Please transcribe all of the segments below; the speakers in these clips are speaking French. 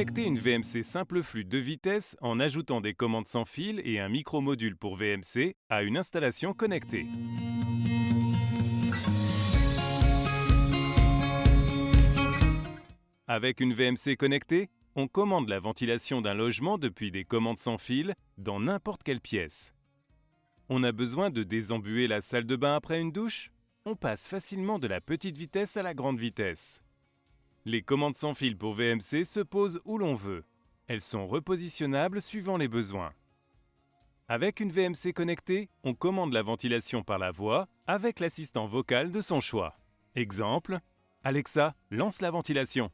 connecter une VMC simple flux 2 vitesses en ajoutant des commandes sans fil et un micro-module pour VMC à une installation connectée. Avec une VMC connectée, on commande la ventilation d'un logement depuis des commandes sans fil dans n'importe quelle pièce. On a besoin de désembuer la salle de bain après une douche? On passe facilement de la petite vitesse à la grande vitesse. Les commandes sans fil pour VMC se posent où l'on veut. Elles sont repositionnables suivant les besoins. Avec une VMC connectée, on commande la ventilation par la voix avec l'assistant vocal de son choix. Exemple, Alexa, lance la ventilation.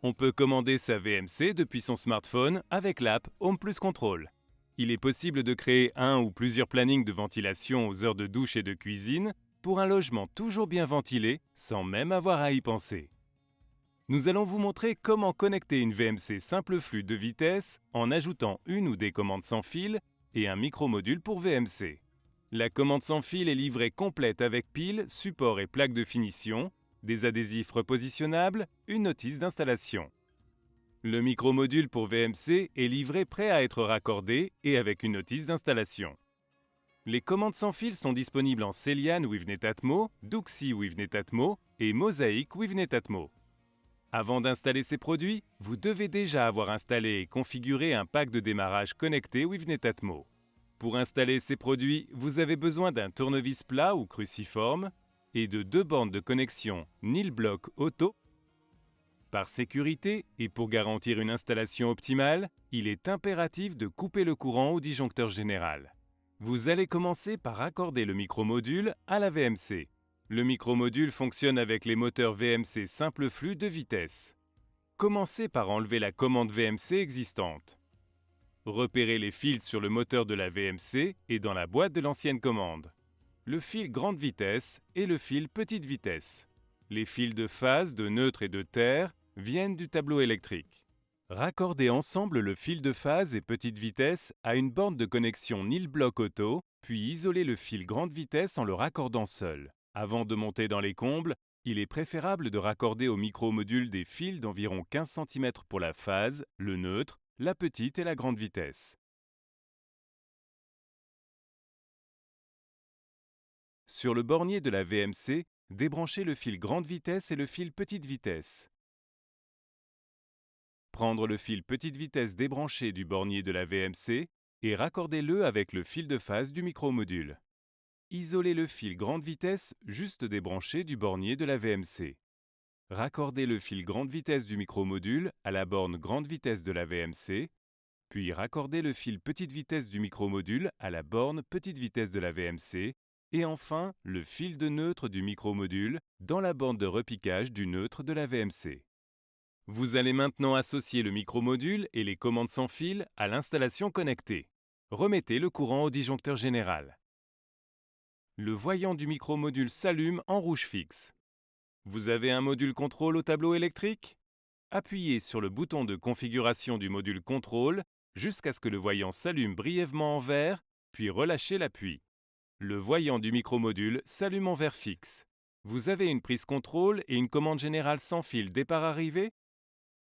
On peut commander sa VMC depuis son smartphone avec l'app Home Plus Control. Il est possible de créer un ou plusieurs plannings de ventilation aux heures de douche et de cuisine pour un logement toujours bien ventilé sans même avoir à y penser. Nous allons vous montrer comment connecter une VMC simple flux 2 vitesses en ajoutant une ou des commandes sans fil et un micro-module pour VMC. La commande sans fil est livrée complète avec pile, support et plaque de finition, des adhésifs repositionnables, une notice d'installation. Le micro-module pour VMC est livré prêt à être raccordé et avec une notice d'installation. Les commandes sans fil sont disponibles en Celian Wivnet Atmo, Duxi Wivnet Atmo et Mosaic Wivnet Atmo. Avant d'installer ces produits, vous devez déjà avoir installé et configuré un pack de démarrage connecté Wivnet Atmo. Pour installer ces produits, vous avez besoin d'un tournevis plat ou cruciforme et de 2 bornes de connexion Nilblock Auto. Par sécurité et pour garantir une installation optimale, il est impératif de couper le courant au disjoncteur général. Vous allez commencer par raccorder le micro-module à la VMC. Le micro-module fonctionne avec les moteurs VMC simple flux 2 vitesses. Commencez par enlever la commande VMC existante. Repérez les fils sur le moteur de la VMC et dans la boîte de l'ancienne commande. Le fil grande vitesse et le fil petite vitesse. Les fils de phase, de neutre et de terre viennent du tableau électrique. Raccordez ensemble le fil de phase et petite vitesse à une borne de connexion Nilblock Auto, puis isolez le fil grande vitesse en le raccordant seul. Avant de monter dans les combles, il est préférable de raccorder au micro-module des fils d'environ 15 cm pour la phase, le neutre, la petite et la grande vitesse. Sur le bornier de la VMC, débranchez le fil grande vitesse et le fil petite vitesse. Prendre le fil petite vitesse débranché du bornier de la VMC et raccordez-le avec le fil de phase du micro-module. Isolez le fil grande vitesse juste débranché du bornier de la VMC. Raccordez le fil grande vitesse du micro-module à la borne grande vitesse de la VMC, puis raccordez le fil petite vitesse du micro-module à la borne petite vitesse de la VMC, et enfin le fil de neutre du micro-module dans la borne de repiquage du neutre de la VMC. Vous allez maintenant associer le micro-module et les commandes sans fil à l'installation connectée. Remettez le courant au disjoncteur général. Le voyant du micro-module s'allume en rouge fixe. Vous avez un module contrôle au tableau électrique? Appuyez sur le bouton de configuration du module contrôle jusqu'à ce que le voyant s'allume brièvement en vert, puis relâchez l'appui. Le voyant du micro-module s'allume en vert fixe. Vous avez une prise contrôle et une commande générale sans fil départ-arrivée?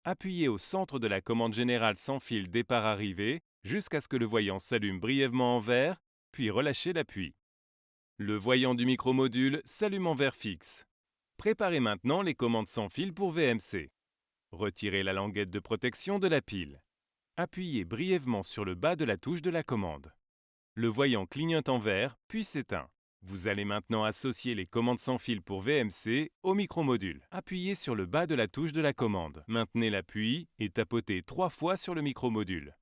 Appuyez au centre de la commande générale sans fil départ-arrivée jusqu'à ce que le voyant s'allume brièvement en vert, puis relâchez l'appui. Le voyant du micro-module s'allume en vert fixe. Préparez maintenant les commandes sans fil pour VMC. Retirez la languette de protection de la pile. Appuyez brièvement sur le bas de la touche de la commande. Le voyant clignote en vert, puis s'éteint. Vous allez maintenant associer les commandes sans fil pour VMC au micro-module. Appuyez sur le bas de la touche de la commande. Maintenez l'appui et tapotez 3 fois sur le micro-module.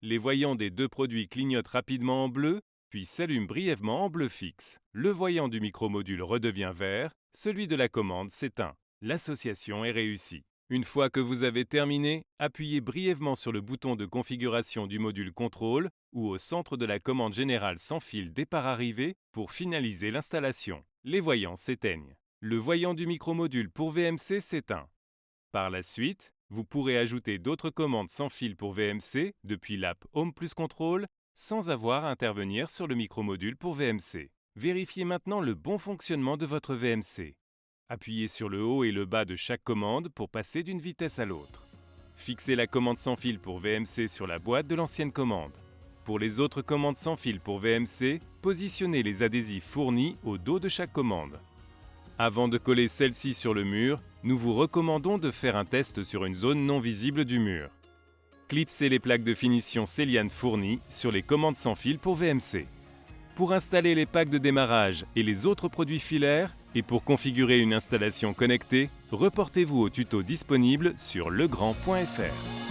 Les voyants des 2 produits clignotent rapidement en bleu, puis s'allument brièvement en bleu fixe. Le voyant du micro-module redevient vert, celui de la commande s'éteint. L'association est réussie. Une fois que vous avez terminé, appuyez brièvement sur le bouton de configuration du module contrôle ou au centre de la commande générale sans fil départ-arrivée pour finaliser l'installation. Les voyants s'éteignent. Le voyant du micro-module pour VMC s'éteint. Par la suite, vous pourrez ajouter d'autres commandes sans fil pour VMC depuis l'app Home Plus Control sans avoir à intervenir sur le micro-module pour VMC. Vérifiez maintenant le bon fonctionnement de votre VMC. Appuyez sur le haut et le bas de chaque commande pour passer d'une vitesse à l'autre. Fixez la commande sans fil pour VMC sur la boîte de l'ancienne commande. Pour les autres commandes sans fil pour VMC, positionnez les adhésifs fournis au dos de chaque commande. Avant de coller celle-ci sur le mur, nous vous recommandons de faire un test sur une zone non visible du mur. Clipsez les plaques de finition Celiane fournies sur les commandes sans fil pour VMC. Pour installer les packs de démarrage et les autres produits filaires, et pour configurer une installation connectée, reportez-vous au tuto disponible sur legrand.fr.